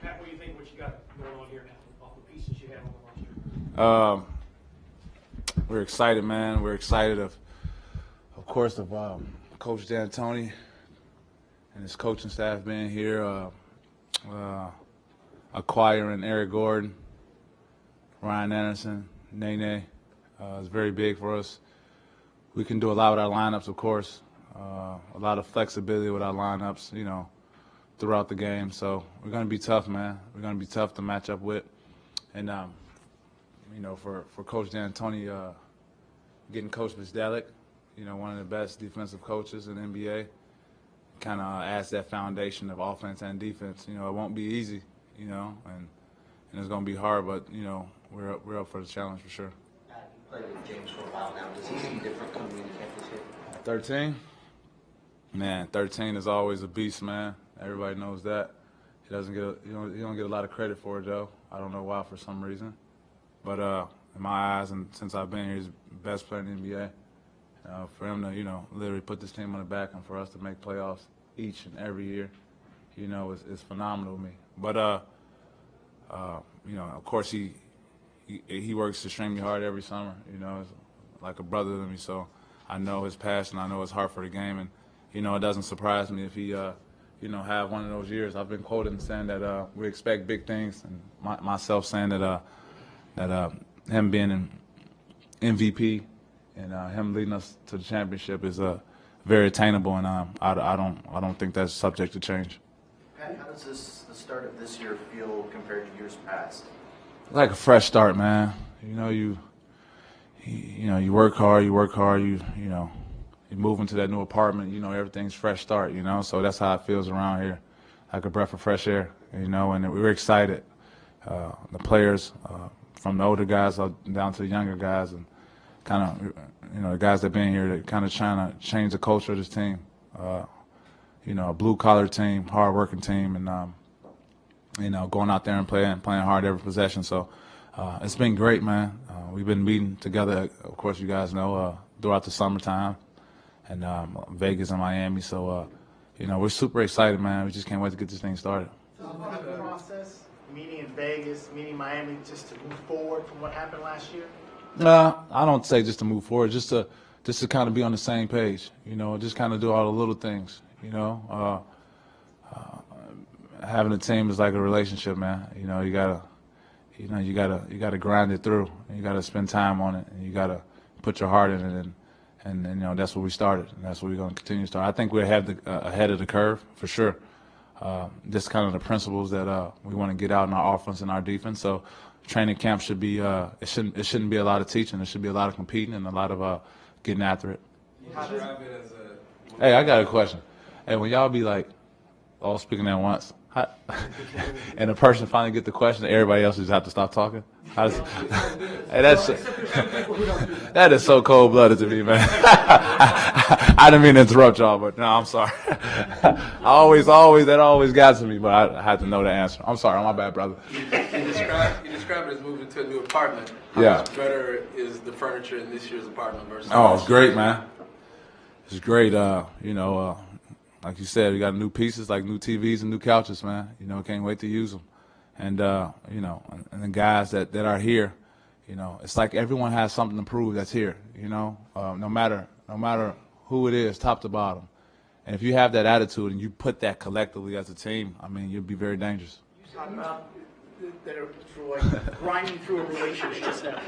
Pat, what do you think what you got going on here now off the pieces you had on the roster? We're excited, man. We're excited of course, of Coach D'Antoni and his coaching staff being here, acquiring Eric Gordon, Ryan Anderson, Nene. It's very big for us. We can do a lot with our lineups, of course. A lot of flexibility with our lineups, you know, throughout the game. So we're going to be tough, man. We're going to be tough to match up with. And, you know, for Coach D'Antoni, getting Coach Vizdelek, you know, one of the best defensive coaches in the NBA, kind of adds that foundation of offense and defense. You know, it won't be easy, you know, and it's going to be hard, but, you know, we're up for the challenge for sure. You played with James for a while now. Does he seem different coming into campus here? 13? Man, 13 is always a beast, man. Everybody knows that. He doesn't get he don't get a lot of credit for it, though. I don't know why for some reason. But in my eyes, and since I've been here, he's the best player in the NBA. For him to, you know, literally put this team on the back and for us to make playoffs each and every year, you know, is phenomenal to me. But, you know, of course he works extremely hard every summer, you know, it's like a brother to me. So I know his passion, I know his heart for the game. And, you know, it doesn't surprise me if he, you know, have one of those years. I've been quoted saying that we expect big things, and myself saying that him being an MVP and him leading us to the championship is very attainable, and I don't think that's subject to change. Pat, how does the start of this year feel compared to years past? Like a fresh start, man. You know, you work hard, you know, you move into that new apartment, you know, everything's fresh start, you know. So that's how it feels around here, like a breath of fresh air, you know. And we were excited, the players, from the older guys down to the younger guys, and kind of, you know, the guys that been here, that kind of trying to change the culture of this team. You know, a blue-collar team, hard-working team, and you know, going out there and playing hard every possession. So it's been great, man. We've been meeting together, of course, you guys know, throughout the summertime, and Vegas and Miami. So you know, we're super excited, man. We just can't wait to get this thing started. The process, meeting in Vegas, meeting Miami, just to move forward from what happened last year? I don't say just to move forward, just to kind of be on the same page, you know, just kind of do all the little things, you know. Having a team is like a relationship, man. You know, you gotta grind it through, and you gotta spend time on it, and you gotta put your heart in it, and you know, that's what we started, and that's what we're gonna continue to start. I think we're ahead of the curve for sure. Just kind of the principles that we want to get out in our offense and our defense. So training camp should be it shouldn't be a lot of teaching. It should be a lot of competing and a lot of getting after it. Hey, I got a question. Hey, when y'all be like all speaking at once, and the person finally get the question, everybody else just have to stop talking. Hey, that is so cold-blooded to me, man. I didn't mean to interrupt y'all, but no, I'm sorry. That always got to me, but I had to know the answer. I'm sorry, my bad, brother. You described it as moving to a new apartment. How much better is the furniture in this year's apartment versus? Oh, it's great, man. It's great. You know, like you said, we got new pieces, like new TVs and new couches, man. You know, can't wait to use them. And you know, and the guys that are here, you know, it's like everyone has something to prove that's here. You know, no matter who it is, top to bottom. And if you have that attitude and you put that collectively as a team, I mean, you'll be very dangerous. You talk about that are like grinding through a relationship.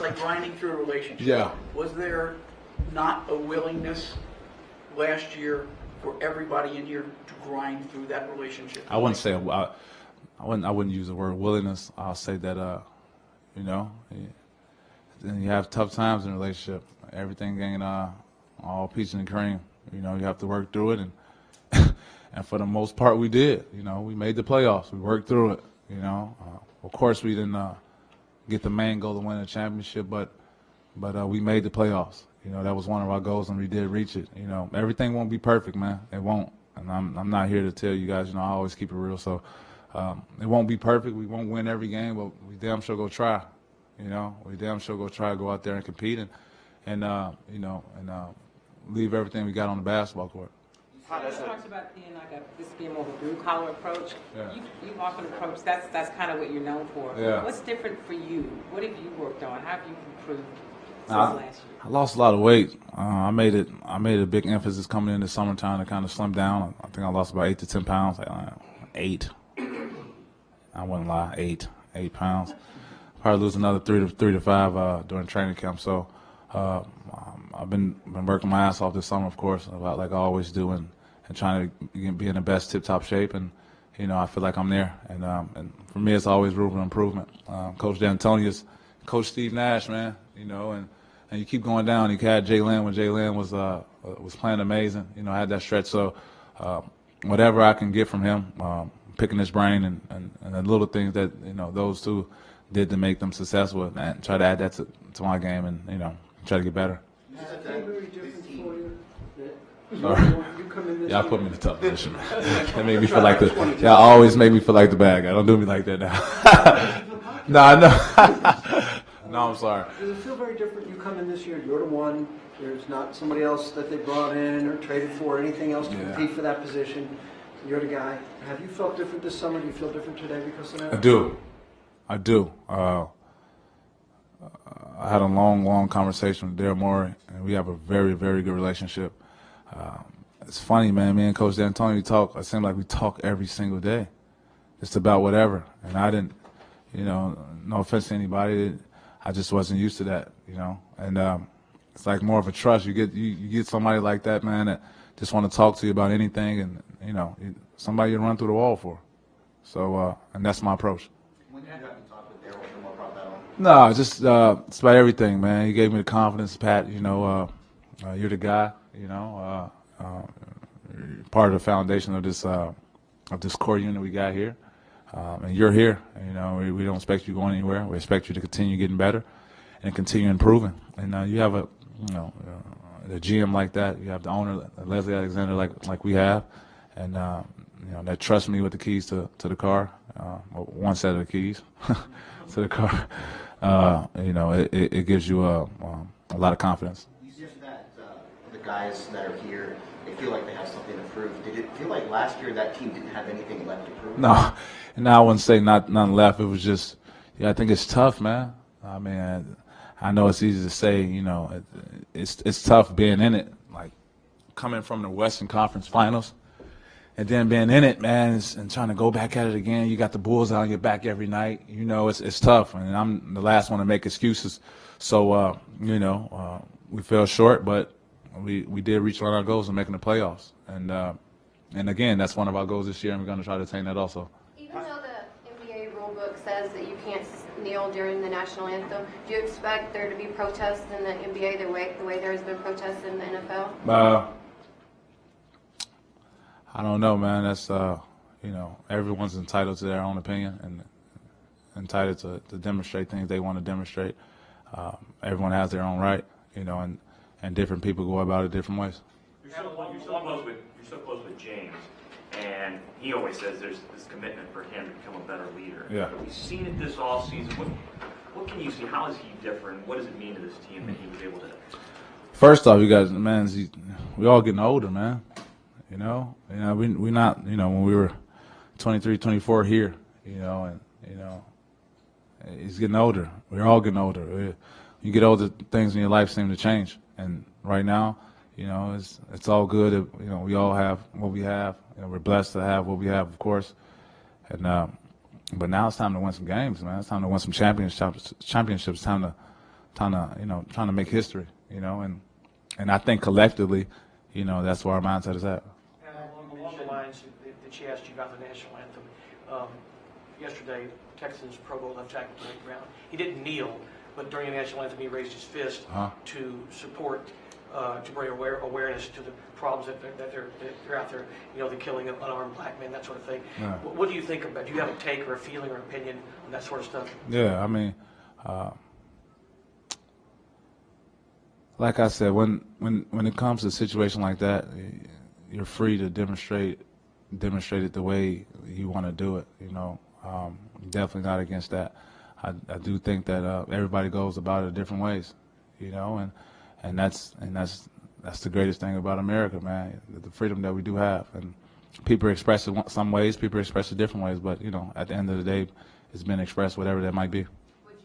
Like grinding through a relationship. Yeah. Was there not a willingness last year for everybody in here to grind through that relationship? I wouldn't say I wouldn't use the word willingness. I'll say that you know, then you have tough times in a relationship. Everything ain't all peaches and cream. You know, you have to work through it, and and for the most part, we did. You know, we made the playoffs. We worked through it. You know, of course, we didn't get the main goal to win a championship, but we made the playoffs. You know, that was one of our goals, and we did reach it. You know, everything won't be perfect, man. It won't, and I'm not here to tell you guys. You know, I always keep it real. So it won't be perfect. We won't win every game, but we damn sure go try. You know, we damn sure go try to go out there and compete, and you know, and leave everything we got on the basketball court. You talked about being like this being more of a blue collar approach. Yeah. You often approach that's kind of what you're known for. Yeah. What's different for you? What have you worked on? How have you improved since I last year? I lost a lot of weight. I made a big emphasis coming in the summertime to kind of slim down. I think I lost about 8 to 10 pounds. 8. I wouldn't lie. 8 pounds. Probably lose another 3 to 5 during training camp. So I've been working my ass off this summer, of course, like I always do, and trying to be in the best tip-top shape. And I feel like I'm there. And for me, it's always room for improvement. Coach D'Antoni's, Coach Steve Nash, man. And you keep going down. You had Jalen when Jalen was playing amazing. I had that stretch. So whatever I can get from him, picking his brain and the little things that those two did to make them successful, and try to add that to my game, and try to get better. Is it very different for you? Sorry. You come in this Y'all year- put me in a tough position, man. That made me feel like y'all always make me feel like the bad guy. Don't do me like that now. No, I know. No, I'm sorry. Does it feel very different? You come in this year, you're the one. There's not somebody else that they brought in or traded for, or anything else to Yeah. compete for that position. You're the guy. Have you felt different this summer? Do you feel different today because of that? I do. I had a long conversation with Daryl Morey, and we have a very, very good relationship. It's funny, man. Me and Coach D'Antoni talk. It seems like we talk every single day, just about whatever. And I didn't, no offense to anybody, I just wasn't used to that, And it's like more of a trust. You get somebody like that, man, that just want to talk to you about anything, and somebody you run through the wall for. So, and that's my approach. When did you have to talk with Daryl and what brought that on? No, just it's about everything, man. He gave me the confidence, Pat. You're the guy. You're part of the foundation of this core unit we got here, and you're here. We don't expect you going anywhere. We expect you to continue getting better and continue improving. And you have a the GM like that. You have the owner, Leslie Alexander, like we have, and that trusts me with the keys to the car, one set of the keys to the car. It gives you a lot of confidence. You said that the guys that are here, they feel like they have something to prove. Did it feel like last year that team didn't have anything left to prove? No, and I wouldn't say nothing left. It was just, I think it's tough, man. I mean, I know it's easy to say, it's tough being in it, like coming from the Western Conference Finals. And then being in it, man, and trying to go back at it again. You got the Bulls on your back every night. It's tough, and I'm the last one to make excuses. So, we fell short, but we did reach one of our goals of making the playoffs. And again, that's one of our goals this year, and we're going to try to attain that also. Even though the NBA rulebook says that you can't kneel during the national anthem, do you expect there to be protests in the NBA the way there has been protests in the NFL? I don't know, man. That's everyone's entitled to their own opinion and entitled to demonstrate things they want to demonstrate. Everyone has their own right, and different people go about it different ways. You're so close with James, and he always says there's this commitment for him to become a better leader. Yeah. We've seen it this offseason. What can you see? How is he different? What does it mean to this team that he was able to? First off, you guys, man, we all getting older, man. We not, when we were 23, 24 here, he's getting older. We're all getting older. You get older, things in your life seem to change. And right now, it's all good. We all have what we have. We're blessed to have what we have, of course. And but now it's time to win some games, man. It's time to win some championships. It's time to trying to make history, And I think collectively, that's where our mindset is at. Along the lines that she asked you about the national anthem, yesterday, Texans Pro Bowl left tackle Blake Brown, he didn't kneel, but during the national anthem, he raised his fist to support, to bring awareness to the problems that they're out there, the killing of unarmed black men, that sort of thing. Yeah. What do you think about? Do you have a take or a feeling or opinion on that sort of stuff? Yeah, I mean, like I said, when it comes to a situation like that, you're free to demonstrate it the way you want to do it. Definitely not against that. I do think that everybody goes about it different ways, and that's that's the greatest thing about America, man, the freedom that we do have. And people express it some ways, people express it different ways, but, you know, at the end of the day, it's been expressed whatever that might be. Would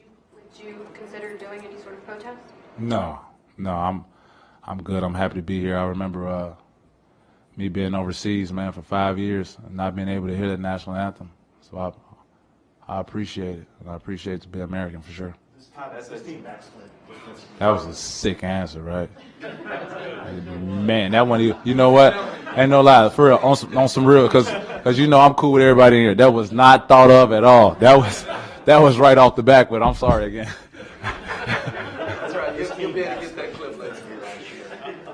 you consider doing any sort of protest? No, I'm good. I'm happy to be here. I remember me being overseas, man, for 5 years and not being able to hear the national anthem. So I appreciate it, and I appreciate to be American for sure. That was a sick answer, right? Man, that one, you know what? Ain't no lie, for real, on some real, because you know I'm cool with everybody in here. That was not thought of at all. That was right off the back, but I'm sorry again. That's right. You'll be able to get that clip later.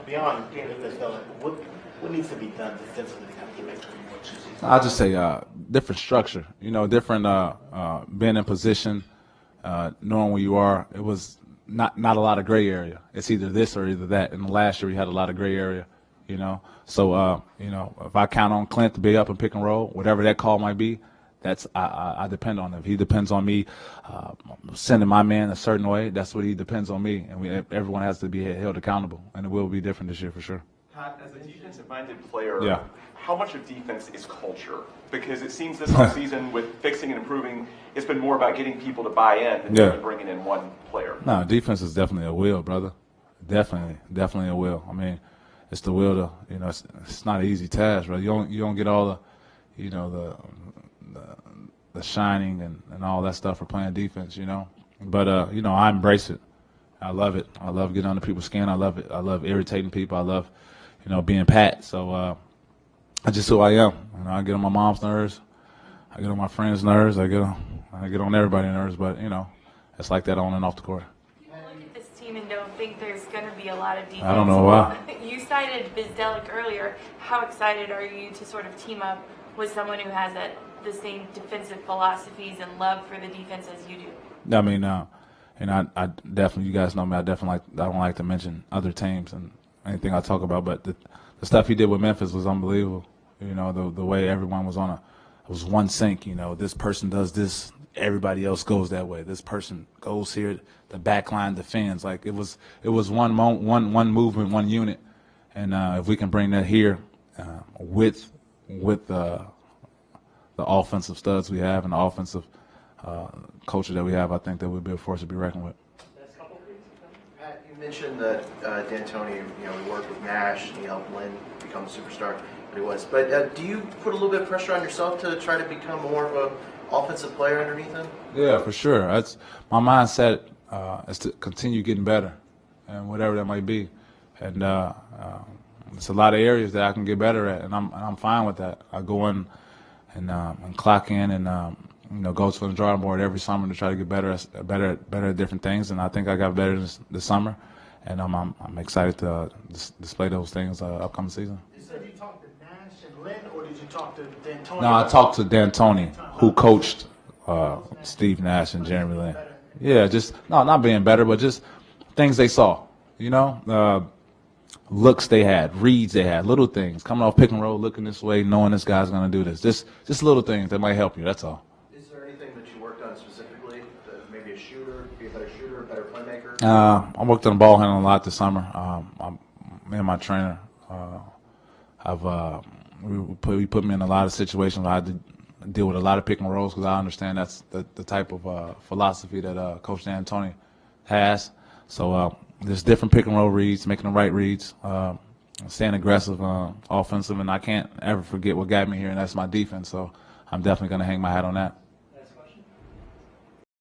Beyond Canada's development, what needs to be done defensively to make it more choosy? I'll just say different structure, you know, different being in position, knowing where you are. It was not a lot of gray area. It's either this or either that. And last year we had a lot of gray area, you know. So, you know, if I count on Clint to be up and pick and roll, whatever that call might be, that's I depend on him. If he depends on me sending my man a certain way, that's what he depends on me. And everyone has to be held accountable. And it will be different this year for sure. Pat, as a defensive-minded player, Yeah. how much of defense is culture? Because it seems this offseason with fixing and improving, it's been more about getting people to buy in than Yeah. really bringing in one player. No, defense is definitely a will, brother. Definitely a will. I mean, it's the will to, you know, it's not an easy task, bro. You don't get all the, you know, the shining and all that stuff for playing defense, you know. But you know, I embrace it. I love it. I love getting under people's skin. I love it. I love irritating people. I love, you know, being Pat. So that's just who I am. You know, I get on my mom's nerves. I get on my friends' nerves. I get on everybody's nerves. But you know, it's like that on and off the court. People look at this team and don't think there's going to be a lot of defense. I don't know why. You cited Bizdelic earlier. How excited are you to sort of team up with someone who has the same defensive philosophies and love for the defense as you do? I mean, and I definitely, you guys know me. I don't like to mention other teams and anything I talk about. But the stuff he did with Memphis was unbelievable. You know, the way everyone was it was one sync. You know, this person does this, everybody else goes that way. This person goes here, the back line defends. Like it was one movement, one unit. And if we can bring that here with the offensive studs we have and the offensive culture that we have, I think that would be a force to be reckoned with. Pat, you mentioned that D'Antoni, you know, he worked with Nash and he helped Lynn become the superstar that he was. But do you put a little bit of pressure on yourself to try to become more of an offensive player underneath him? Yeah, for sure. That's my mindset is to continue getting better, and whatever that might be. And it's a lot of areas that I can get better at, and I'm fine with that. I go in and clock in and you know, go to the drawing board every summer to try to get better at different things. And I think I got better this summer, and I'm excited to display those things upcoming season. You said you talked to Nash and Lynn, or did you talk to D'Antoni? No, I talked to D'Antoni, who coached Steve Nash and Jeremy Lin. Yeah, just not being better, but just things they saw. You know, looks they had, reads they had, little things coming off pick and roll, looking this way, knowing this guy's going to do this. Just little things that might help you. That's all. Is there anything that you worked on specifically? Maybe a shooter, be a better shooter, a better playmaker? I worked on the ball handling a lot this summer. Me and my trainer we put me in a lot of situations where I had to deal with a lot of pick and rolls because I understand that's the type of philosophy that Coach D'Antoni has. So there's different pick and roll reads, making the right reads, staying aggressive, offensive, and I can't ever forget what got me here, and that's my defense. So I'm definitely going to hang my hat on that.